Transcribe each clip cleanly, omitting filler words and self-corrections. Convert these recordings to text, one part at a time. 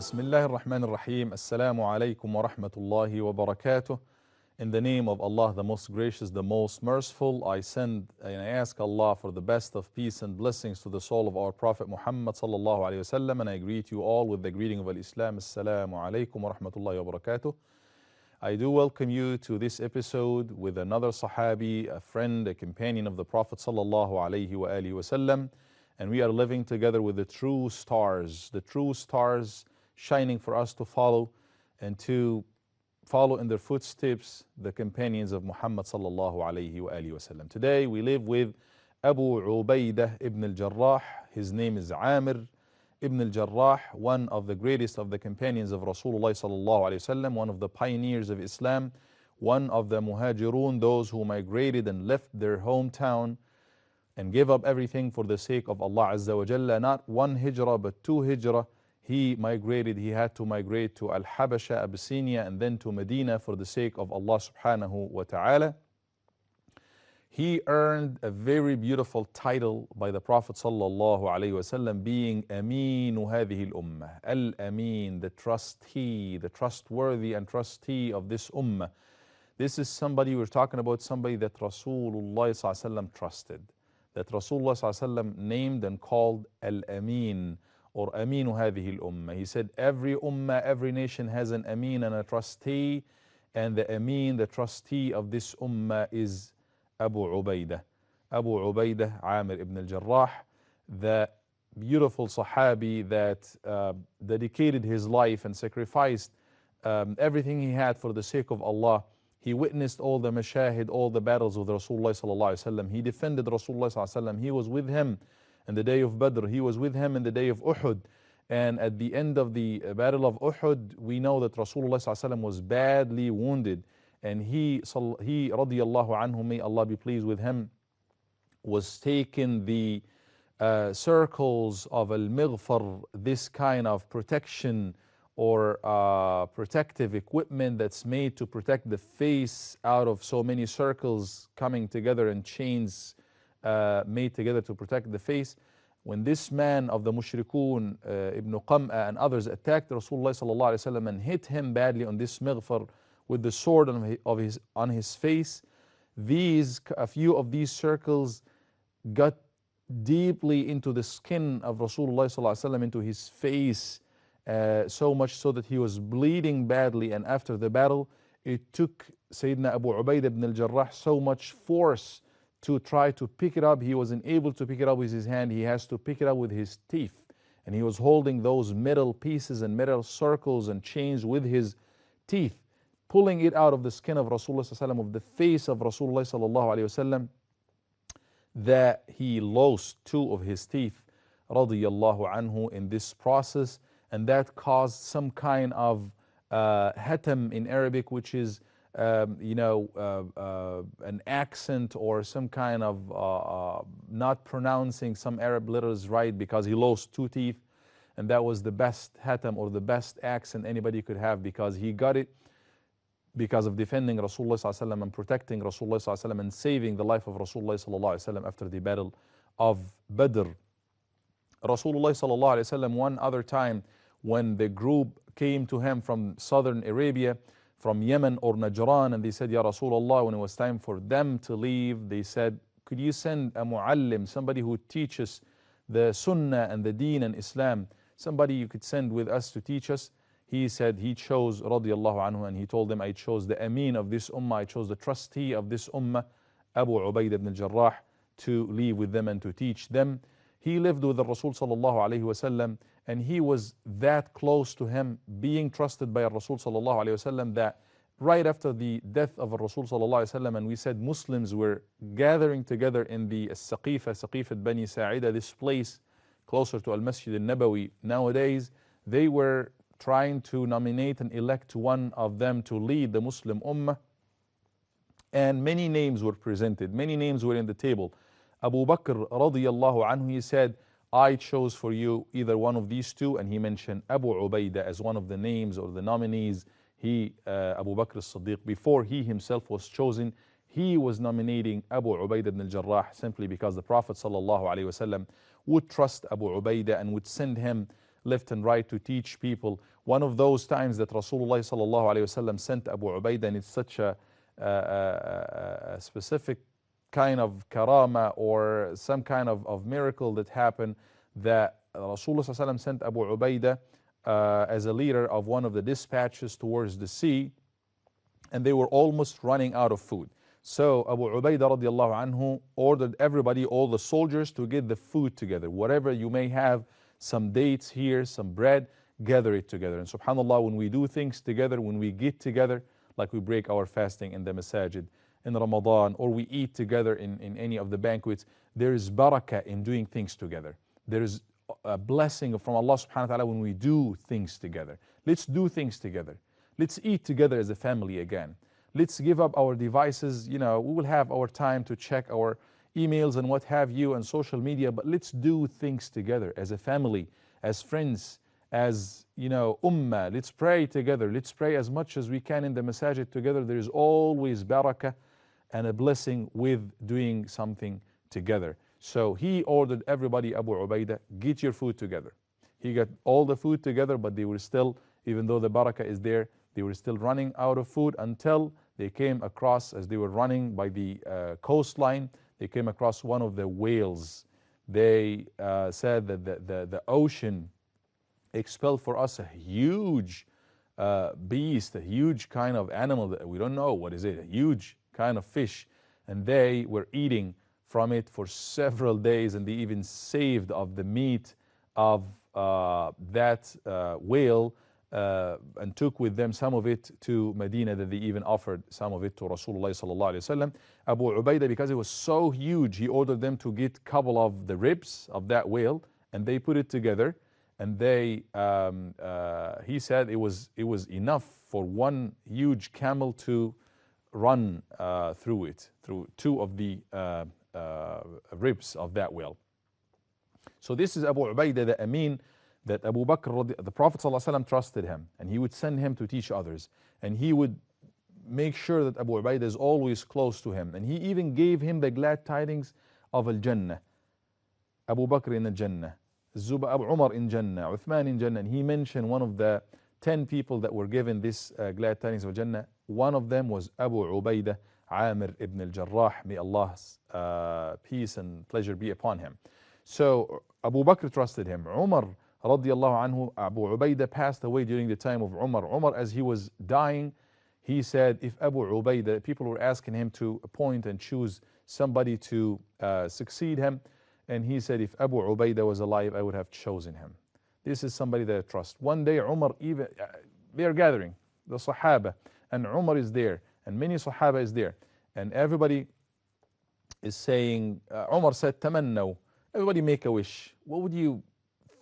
Bismillah ar-Rahman ar-Rahim. Assalamu alaikum wa rahmatullahi wa barakatuh. In the name of Allah, the most gracious, the most merciful, I send and I ask Allah for the best of peace and blessings to the soul of our Prophet Muhammad sallallahu alayhi wasallam, and I greet you all with the greeting of Al-Islam. Assalamu alaikum wa rahmatullahi wa barakatuh. I do welcome you to this episode with another Sahabi, a friend, a companion of the Prophet sallallahu alayhi wasallam, and we are living together with the true stars shining for us to follow and to follow in their footsteps, the companions of Muhammad sallallahu alayhi wasallam. Today we live with Abu Ubaidah Ibn Al Jarrah. His name is Amr Ibn Al Jarrah, one of the greatest of the companions of Rasulullah sallallahu alayhi wasallam, one of the pioneers of Islam, one of the muhajirun, those who migrated and left their hometown and gave up everything for the sake of Allah Azza wa Jalla. Not one hijrah but two hijrah. He had to migrate to Al-Habasha, Abyssinia, and then to Medina for the sake of Allah subhanahu wa ta'ala. He earned a very beautiful title by the Prophet sallallahu alayhi wasallam, being Aminu hadhihi al-ummah. Al-Amin, the trustee, the trustworthy and trustee of this ummah. This is somebody, we're talking about somebody that Rasulullah sallallahu alayhi wasallam trusted, that Rasulullah sallallahu alayhi wasallam named and called Al-Amin, or Aminu hadhihi al-ummah. He said every ummah, every nation has an Amin and a trustee, and the Amin, the trustee of this ummah, is Abu Ubaidah. Abu Ubaidah Amr Ibn Al Jarrah, the beautiful Sahabi that dedicated his life and sacrificed everything he had for the sake of Allah. He witnessed all the mashahid, all the battles with Rasulullah sallallahu alaihi wasallam. He defended Rasulullah sallallahu alaihi wasallam. He was with him in the day of Badr. He was with him in the day of Uhud. And at the end of the battle of Uhud, we know that Rasulullah sallallahu alaihi wasallam was badly wounded. And he radiyallahu anhu, may Allah be pleased with him, was taken the circles of al-Mighfar, this kind of protection or protective equipment that's made to protect the face out of so many circles coming together and chains made together to protect the face. When this man of the mushrikun, Ibn Qam'a and others, attacked Rasulullah sallallahu alaihi wasallam and hit him badly on this Mighfar with the sword on his face, a few of these circles got deeply into the skin of Rasulullah sallallahu alaihi wasallam, into his face, so much so that he was bleeding badly. And after the battle, it took Sayyidina Abu Ubaidah Ibn Al Jarrah so much force to try to pick it up. He wasn't able to pick it up with his hand. He has to pick it up with his teeth. And he was holding those metal pieces and metal circles and chains with his teeth, pulling it out of the skin of Rasulullah sallallahu alaihi wasallam, of the face of Rasulullah sallallahu alaihi wasallam, that he lost two of his teeth, radiyallahu anhu, in this process. And that caused some kind of hatam in Arabic, which is an accent or some kind of not pronouncing some Arab letters right, because he lost two teeth. And that was the best hatam or the best accent anybody could have, because he got it because of defending Rasulullah sallallahu alaihi wasallam and protecting Rasulullah sallallahu alaihi wasallam and saving the life of Rasulullah sallallahu alaihi wasallam after the battle of Badr. Rasulullah sallallahu alaihi wasallam, one other time, when the group came to him from southern Arabia, from Yemen or Najran, and they said, Ya Rasulullah, when it was time for them to leave, they said, could you send a muallim, somebody who teaches the sunnah and the deen and Islam, somebody you could send with us to teach us? He said he chose, radiyallahu anhu, and he told them, I chose the Amin of this ummah, I chose the trustee of this ummah, Abu Ubaidah Ibn Al Jarrah, to leave with them and to teach them. He lived with the Rasul sallallahu alayhi wasallam, and he was that close to him, being trusted by Rasul sallallahu alayhi wasallam, that right after the death of Rasul sallallahu alayhi wasallam, and we said Muslims were gathering together in the Saqifat Bani Sa'ida, this place closer to Al-Masjid Al-Nabawi nowadays, they were trying to nominate and elect one of them to lead the Muslim Ummah, and many names were presented, many names were in the table. Abu Bakr radiyallahu anhu, he said, I chose for you either one of these two, and he mentioned Abu Ubaidah as one of the names or the nominees. Abu Bakr as-Siddiq, before he himself was chosen, he was nominating Abu Ubaidah Ibn Al Jarrah simply because the Prophet sallallahu alaihi wasallam would trust Abu Ubaidah and would send him left and right to teach people. One of those times that Rasulullah sallallahu alayhi wasallam sent Abu Ubaidah, and it's such a specific kind of karama or some kind of miracle that happened, that Rasulullah sallallahu alayhi wasallam sent Abu Ubaidah as a leader of one of the dispatches towards the sea, and they were almost running out of food. So Abu Ubaidah radiallahu anhu ordered everybody, all the soldiers, to get the food together. Whatever you may have, some dates here, some bread, gather it together. And subhanAllah, when we do things together, when we get together, like we break our fasting in the masajid, in Ramadan, or we eat together in any of the banquets, there is barakah in doing things together. There is a blessing from Allah subhanahu wa ta'ala when we do things together. Let's do things together. Let's eat together as a family again. Let's give up our devices. You know, we will have our time to check our emails and what have you and social media, but let's do things together as a family, as friends, as, you know, ummah. Let's pray together. Let's pray as much as we can in the masajid together. There is always barakah and a blessing with doing something together. So he ordered everybody, Abu Ubaidah, get your food together. He got all the food together, but they were still, even though the barakah is there, they were still running out of food until they came across, as they were running by the coastline, they came across one of the whales. They said that the ocean expelled for us a huge beast, a huge kind of animal that we don't know what is it, a huge kind of fish. And they were eating from it for several days, and they even saved of the meat of that whale and took with them some of it to Medina, that they even offered some of it to Rasulullah sallallahu alaihi wasallam. Abu Ubaidah, because it was so huge, he ordered them to get a couple of the ribs of that whale, and they put it together, and they he said it was enough for one huge camel to run through it, through two of the ribs of that whale. So this is Abu Ubaidah, the Amin, that Abu Bakr, the Prophet ﷺ trusted him, and he would send him to teach others, and he would make sure that Abu Ubaidah is always close to him, and he even gave him the glad tidings of Al-Jannah. Abu Bakr in Al-Jannah, Abu Umar in Jannah, Uthman in Jannah, and he mentioned one of the 10 people that were given this glad tidings of Jannah. One of them was Abu Ubaidah Amr Ibn Al Jarrah. May Allah's peace and pleasure be upon him. So Abu Bakr trusted him. Umar radiallahu anhu, Abu Ubaidah passed away during the time of Umar. Umar, as he was dying, he said, if Abu Ubaidah, people were asking him to appoint and choose somebody to succeed him, and he said, if Abu Ubaidah was alive, I would have chosen him. This is somebody that I trust. One day Umar, even they are gathering, the Sahaba, and Umar is there, and many Sahaba is there, and everybody is saying, Umar said, tamannaw, everybody make a wish. What would you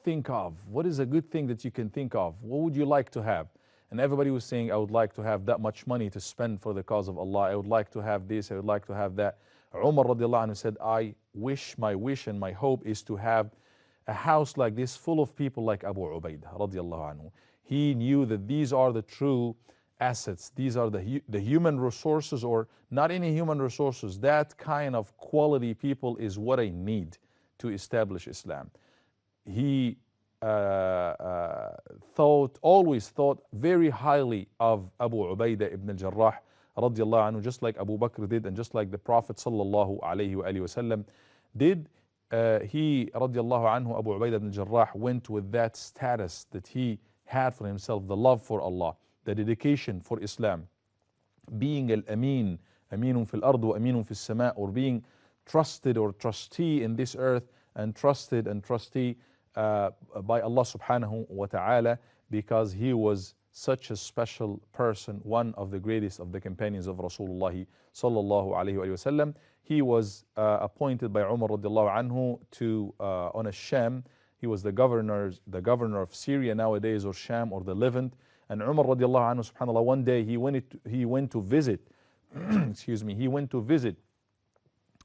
think of? What is a good thing that you can think of? What would you like to have? And everybody was saying, I would like to have that much money to spend for the cause of Allah. I would like to have this, I would like to have that. Umar radiallahu anhu said, my wish and my hope is to have a house like this full of people like Abu Ubaidah radiallahu anhu. He knew that these are the true assets. These are the human resources, or not any human resources. That kind of quality people is what I need to establish Islam. He always thought very highly of Abu Ubaidah Ibn Al Jarrah radiallahu anhu, just like Abu Bakr did, and just like the Prophet sallallahu alayhi wa sallam did. He radiallahu anhu, Abu Ubaidah Ibn Al Jarrah, went with that status that he had for himself, the love for Allah, the dedication for Islam, being al-amin, aminun fil ard wa aminun fil sama, or being trusted or trustee in this earth, and trusted and trustee by Allah subhanahu wa ta'ala, because he was such a special person, one of the greatest of the companions of Rasulullah sallallahu alayhi wa sallam. He was appointed by Umar radiallahu anhu to on a Sham. He was the governor of Syria nowadays, or Sham, or the Levant. And Umar radiallahu anhu, subhanallah, one day he went to visit excuse me, he went to visit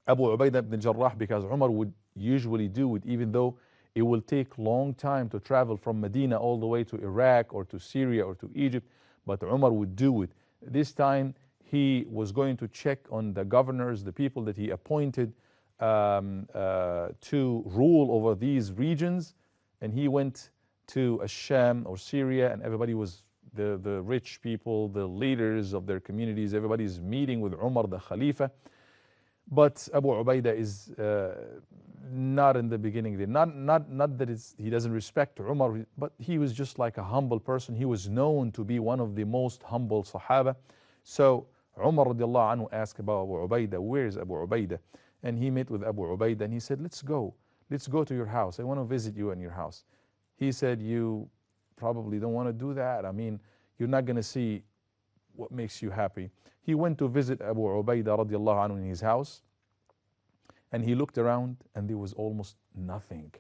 Abu Ubaidah ibn Jarrah, because Umar would usually do it, even though it will take long time to travel from Medina all the way to Iraq or to Syria or to Egypt, but Umar would do it. This time he was going to check on the governors, the people that he appointed to rule over these regions, and he went to Sham or Syria, and everybody was the rich people, the leaders of their communities, everybody's meeting with Umar, the Khalifa. But Abu Ubaidah is not in the beginning there. Not that he doesn't respect Umar, but he was just like a humble person. He was known to be one of the most humble Sahaba. So Umar radiallahu anhu asked about Abu Ubaidah, where is Abu Ubaidah? And he met with Abu Ubaidah and he said, let's go to your house. I want to visit you in your house. He said, you probably don't want to do that. I mean, you're not going to see what makes you happy. He went to visit Abu Ubaidah radiallahu anhu in his house, and he looked around and there was almost nothing.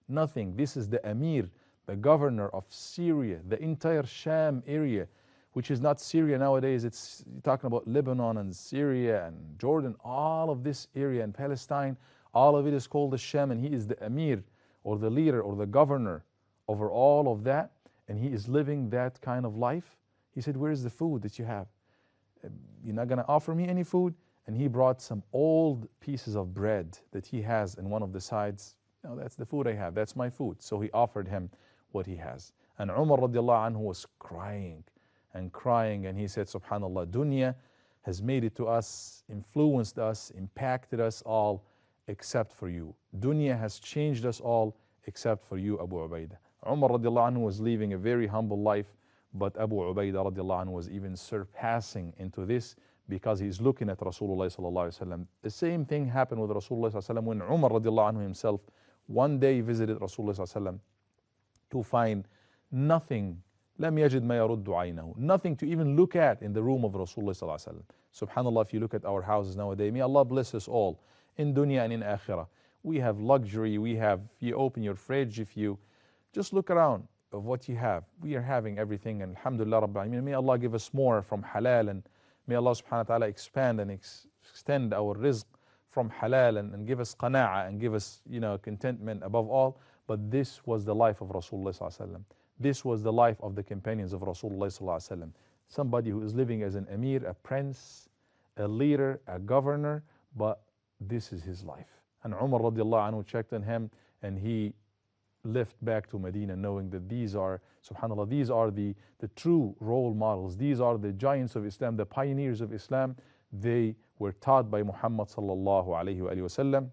Nothing. This is the Amir, the governor of Syria, the entire Sham area, which is not Syria nowadays. It's talking about Lebanon and Syria and Jordan, all of this area and Palestine, all of it is called the Sham, and he is the Amir or the leader or the governor over all of that, and he is living that kind of life. He said, where is the food that you have? You're not going to offer me any food? And he brought some old pieces of bread that he has in one of the sides. No, that's the food I have. That's my food. So he offered him what he has. And Umar radiallahu anhu was crying, and he said, subhanallah, dunya has made it to us, influenced us, impacted us all, except for you. Dunya has changed us all, except for you, Abu Ubaidah. Umar radiallahu anhu was living a very humble life, but Abu Ubaidah radiallahu anhu was even surpassing into this, because he's looking at Rasulullah sallallahu alaihi wasallam. The same thing happened with Rasulullah sallallahu alaihi wasallam when Umar radiallahu anhu himself one day visited Rasulullah sallallahu alaihi wasallam to find nothing, لم يجد ما يرد عينه, nothing to even look at in the room of Rasulullah sallallahu alaihi wasallam. Subhanallah, if you look at our houses nowadays, may Allah bless us all in dunya and in akhirah. We have luxury, you open your fridge, if you just look around of what you have. We are having everything, and alhamdulillah rabbil alameen. May Allah give us more from halal, and may Allah subhanahu wa ta'ala expand and extend our rizq from halal, and give us qana'ah and give us, contentment above all. But this was the life of Rasulullah sallallahu alaihi wasallam. This was the life of the companions of Rasulullah sallallahu alaihi wasallam. Somebody who is living as an emir, a prince, a leader, a governor, but this is his life. And Umar radiallahu anhu checked on him, and he left back to Medina knowing that these are, subhanAllah, these are the true role models. These are the giants of Islam, the pioneers of Islam. They were taught by Muhammad sallallahu alayhi wa sallam.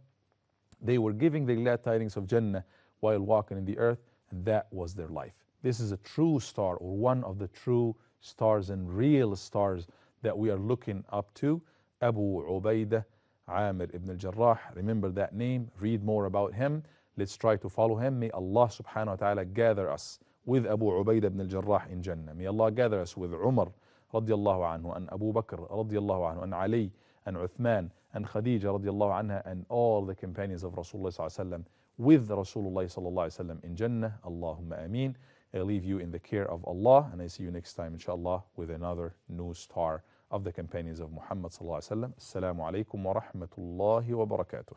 They were giving the glad tidings of Jannah while walking in the earth, and that was their life. This is a true star, or one of the true stars and real stars that we are looking up to. Abu Ubaidah Amr Ibn Al Jarrah. Remember that name, read more about him. Let's try to follow him. May Allah subhanahu wa ta'ala gather us with Abu Ubaidah Ibn Al Jarrah in Jannah. May Allah gather us with Umar radiallahu anhu, and Abu Bakr radiallahu anhu, and Ali, and Uthman, and Khadija radiallahu anha, and all the companions of Rasulullah sallallahu alaihi wasallam with Rasulullah sallallahu alaihi wasallam in Jannah. Allahumma ameen. I leave you in the care of Allah, and I see you next time inshallah with another new star of the companions of Muhammad sallallahu alaihi wasallam. Assalamu alaikum wa rahmatullahi wa barakatuh.